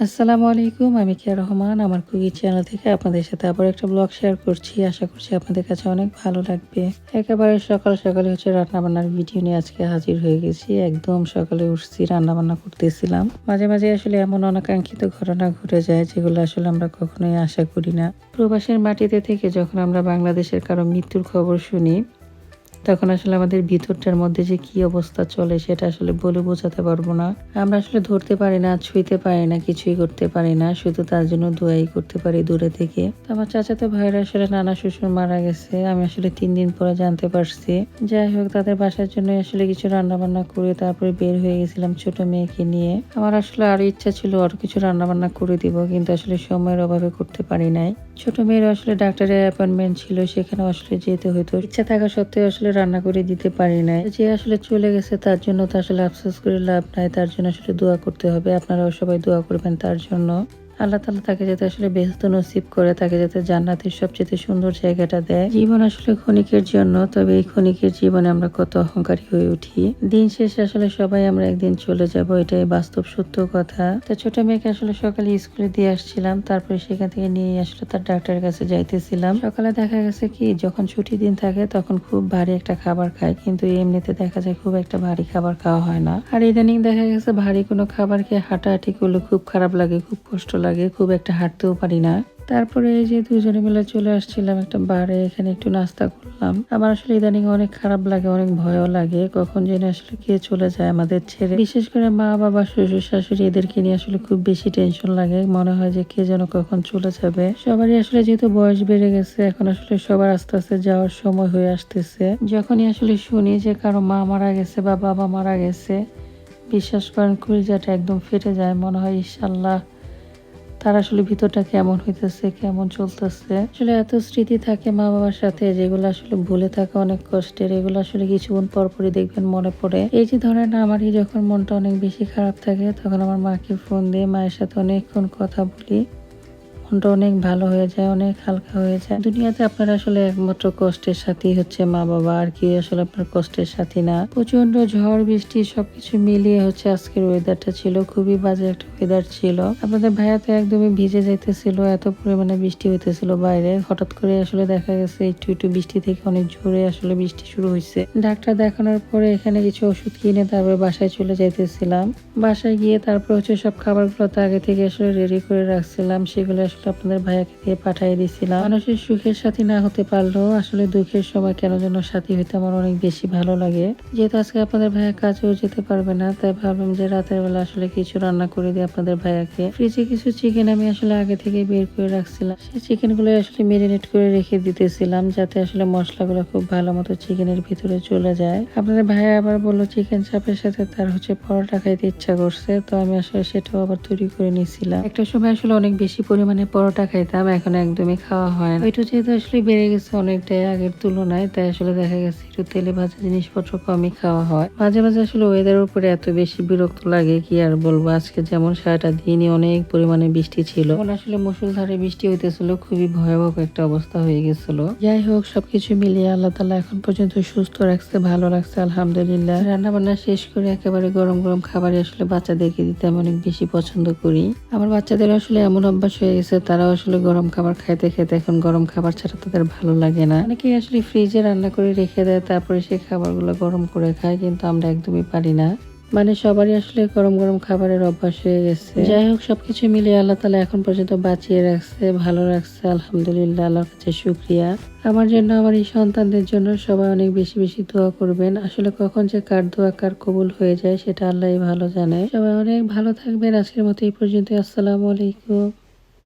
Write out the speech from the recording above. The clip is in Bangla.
আসসালামু আলাইকুম, আমি কিয়া রহমান আমার কুকি চ্যানেল থেকে আপনাদের সাথে আবার একটা ব্লগ শেয়ার করছি। আশা করছি আপনাদের কাছে অনেক ভালো লাগবে। একেবারে সকাল সকালে রান্না বান্নার ভিডিও নিয়ে আজকে হাজির হয়ে গেছি। একদম সকালে উঠছি, রান্না বান্না করতেছিলাম। মাঝে মাঝে এমন অনাকাঙ্ক্ষিত ঘটনা ঘটে যায় যেগুলো আমরা কখনোই আশা করি না। প্রবাসের মাটিতে থেকে যখন আমরা বাংলাদেশের কারো মৃত্যুর খবর শুনি, তখন আমাদের ভিতরটার মধ্যে যে কি অবস্থা চলে সেটা বলে বোঝাতে পারবো না। আমরা ধরতে পারি না, ছুঁইতে পারি না, কিছুই করতে পারি না, শুধু তার জন্য দোয়াই করতে পারি দূরে থেকে। তো আমার চাচাতো ভাইরা নানা শ্বশুর মারা গেছে, আমি 3 দিন পরে জানতে পারছি। যাই হোক, তাদের বাসার জন্য কিছু রান্না বান্না করে তারপরে বের হয়ে গেছিলাম ছোট মেয়েকে নিয়ে। আমার আরো ইচ্ছা ছিল আরো কিছু রান্না বান্না করে দিব, কিন্তু সময়ের অভাবে করতে পারি নাই। ছোট মেয়ের ডাক্তারের অ্যাপয়েন্টমেন্ট ছিল, সেখানে যেতে হতো। ইচ্ছা থাকা সত্ত্বেও রান্না করে দিতে পারি নাই। যে চলে গেছে তার জন্য তো আফসোস করে লাভ নাই, তার জন্য দোয়া করতে হবে। আপনারাও সবাই দোয়া করবেন তার জন্য। আল্লাহ তাআলা তাকে যাতে বেহেশত নসিব করে, তাকে যাতে জান্নাতের সবচেয়ে সুন্দর জায়গাটা দেয়। জীবন ক্ষণিকের জন্য, তবে এই ক্ষণিকের জীবনে আমরা কত অহংকারী হয়ে উঠি। দিন শেষে সবাই আমরা একদিন চলে যাব, এটাই বাস্তব সত্য কথা। তো ছোট মেয়েকে সকালে স্কুলে দিয়ে আসছিলাম, তারপরে সেখান থেকে নিয়ে তার ডাক্তারের কাছে যাইতেছিলাম। সকালে দেখা গেছে কি, যখন ছুটি দিন থাকে তখন খুব ভারী একটা খাবার খায়, কিন্তু এমনিতে দেখা যায় খুব একটা ভারী খাবার খাওয়া হয় না। আর ইদানিং দেখা গেছে ভারী কোনো খাবার খেয়ে হাঁটাহাঁটি করলে খুব খারাপ লাগে, খুব কষ্ট লাগে, খুব একটা হাঁটতেও পারি না। তারপরে এই যে দুজনে মিলে চলে আসছিলাম একটা বারে, এখানে একটু নাস্তা করলাম। আমার ইদানিং অনেক খারাপ লাগে, অনেক ভয়ও লাগে, কখন যেন কে চলে যায় আমাদের ছেড়ে। বিশেষ করে মা বাবা শ্বশুর শাশুড়ি এদেরকে নিয়ে খুব বেশি টেনশন লাগে। মনে হয় যে কে যেন কখন চলে যাবে। সবারই যেহেতু বয়স বেড়ে গেছে, এখন সবার আস্তে আস্তে যাওয়ার সময় হয়ে আসতেছে। যখনই শুনি যে কারো মা মারা গেছে বা বাবা মারা গেছে, বিশ্বাস করেন কলিজাটা একদম ফেটে যায়। মনে হয় ইনশাআল্লাহ তার ভিতরটা কেমন হইতেছে, কেমন চলতেছে। এত স্মৃতি থাকে মা বাবার সাথে, যেগুলো ভুলে থাকা অনেক কষ্টের। এগুলো কিছুক্ষণ পরপরই দেখবেন মনে পড়ে। এই যে ধরেন, আমারই যখন মনটা অনেক বেশি খারাপ থাকে, তখন আমার মাকে ফোন দিয়ে মায়ের সাথে অনেকক্ষণ কথা বলি। মনটা অনেক ভালো হয়ে যায়, অনেক হালকা হয়ে যায়। দুনিয়াতে আপনার একমাত্র কষ্টের সাথী হচ্ছে মা বাবা, আর কি আপনার কষ্টের সাথী না। প্রচন্ড ঝড় বৃষ্টি সবকিছু মিলিয়ে আজকের ওয়েদারটা ছিল খুবই বাজে একটা ওয়েদার ছিল। আপনাদের ভাইয়া তো একদমই ভিজে যাইতেছিল, এত পরিমাণে বৃষ্টি হইতেছিল বাইরে। হঠাৎ করে দেখা গেছে একটু একটু বৃষ্টি থেকে অনেক জোরে বৃষ্টি শুরু হয়েছে। ডাক্তার দেখানোর পরে এখানে কিছু ওষুধ কিনে তারপরে বাসায় চলে যাইতেছিলাম। বাসায় গিয়ে তারপর সব খাবারগুলো তো আগে থেকে রেডি করে রাখছিলাম, সেগুলো আপনাদের ভাইয়াকে দিয়ে পাঠিয়ে দিয়েছিলাম। মানুষের সুখের সাথী না হতে পারলেও দুঃখের সময় কেন যেন সাথী হইতে আমার অনেক বেশি ভালো লাগে। যেহেতু আজকে আপনাদের ভাইয়া কাজেও যেতে পারবে না, তাই ভাবলাম যে রাতের বেলা কিছু রান্না করে দিই আপনাদের ভাইয়াকে। ফ্রিজে কিছু চিকেন আমি আগে থেকে বের করে রাখছিলাম, সেই চিকেন গুলো মেরিনেট করে রেখে দিতেছিলাম, যাতে মশলাগুলো খুব ভালো মতো চিকেনের ভিতরে চলে যায়। আপনাদের ভাইয়া আবার বললো চিকেন চাপের সাথে তার পরোটা খাইতে ইচ্ছা করছে, তো আমি সেটাও আবার তৈরি করে নিয়েছিলাম। একটা সময় অনেক বেশি পরিমাণে পরোটা খাইতাম, এখন একদমই খাওয়া হয় না। ওইটা যেহেতু বেড়ে গেছে অনেকটাই আগের তুলনায়, তাই দেখা গেছে একটু তেলে ভাজা জিনিসপত্র কমই খাওয়া হয়। মাঝে মাঝে ওয়েদারের উপরে এত বেশি বিরক্ত লাগে, কি আর বলবো। আজকে যেমন সারাটা দিনই অনেক পরিমাণে বৃষ্টি ছিল, মুষলধারে বৃষ্টি হইতেছিল, খুবই ভয়াবহ একটা অবস্থা হয়ে গেছিল। যাই হোক, সবকিছু মিলিয়ে আল্লাহ তাআলা এখন পর্যন্ত সুস্থ রাখছে, ভালো রাখছে, আলহামদুলিল্লাহ। রান্না বান্না শেষ করে একেবারে গরম গরম খাবার বাচ্চাদেরকে দিতে আমি অনেক বেশি পছন্দ করি। আমার বাচ্চাদের এমন অভ্যাস হয়ে গেছে, তারা গরম খাবার খাইতে খেতে এখন গরম খাবার ছাড়া তাদের ভালো লাগে না। অনেকে ফ্রিজে রান্না করে রেখে দেয়, তারপরে সেই খাবারগুলো গরম করে খায়, কিন্তু আমরা একদমই পারি না। সবারই গরম গরম খাবারের অভ্যাস হয়ে গেছে। যাই হোক, সবকিছু মিলিয়ে আল্লাহ তাআলা এখন পর্যন্ত বাঁচিয়ে রাখছে, ভালো রাখছে, আলহামদুলিল্লাহ, আল্লাহর কাছে শুকরিয়া। আমার জন্য, আমার এই সন্তানদের জন্য সবাই অনেক বেশি বেশি দোয়া করবেন। কখন যে কার দোয়া কার কবুল হয়ে যায় সেটা আল্লাহই ভালো জানে। সবাই অনেক ভালো থাকবেন। আজকের মতো এই পর্যন্ত। আসসালামু আলাইকুম।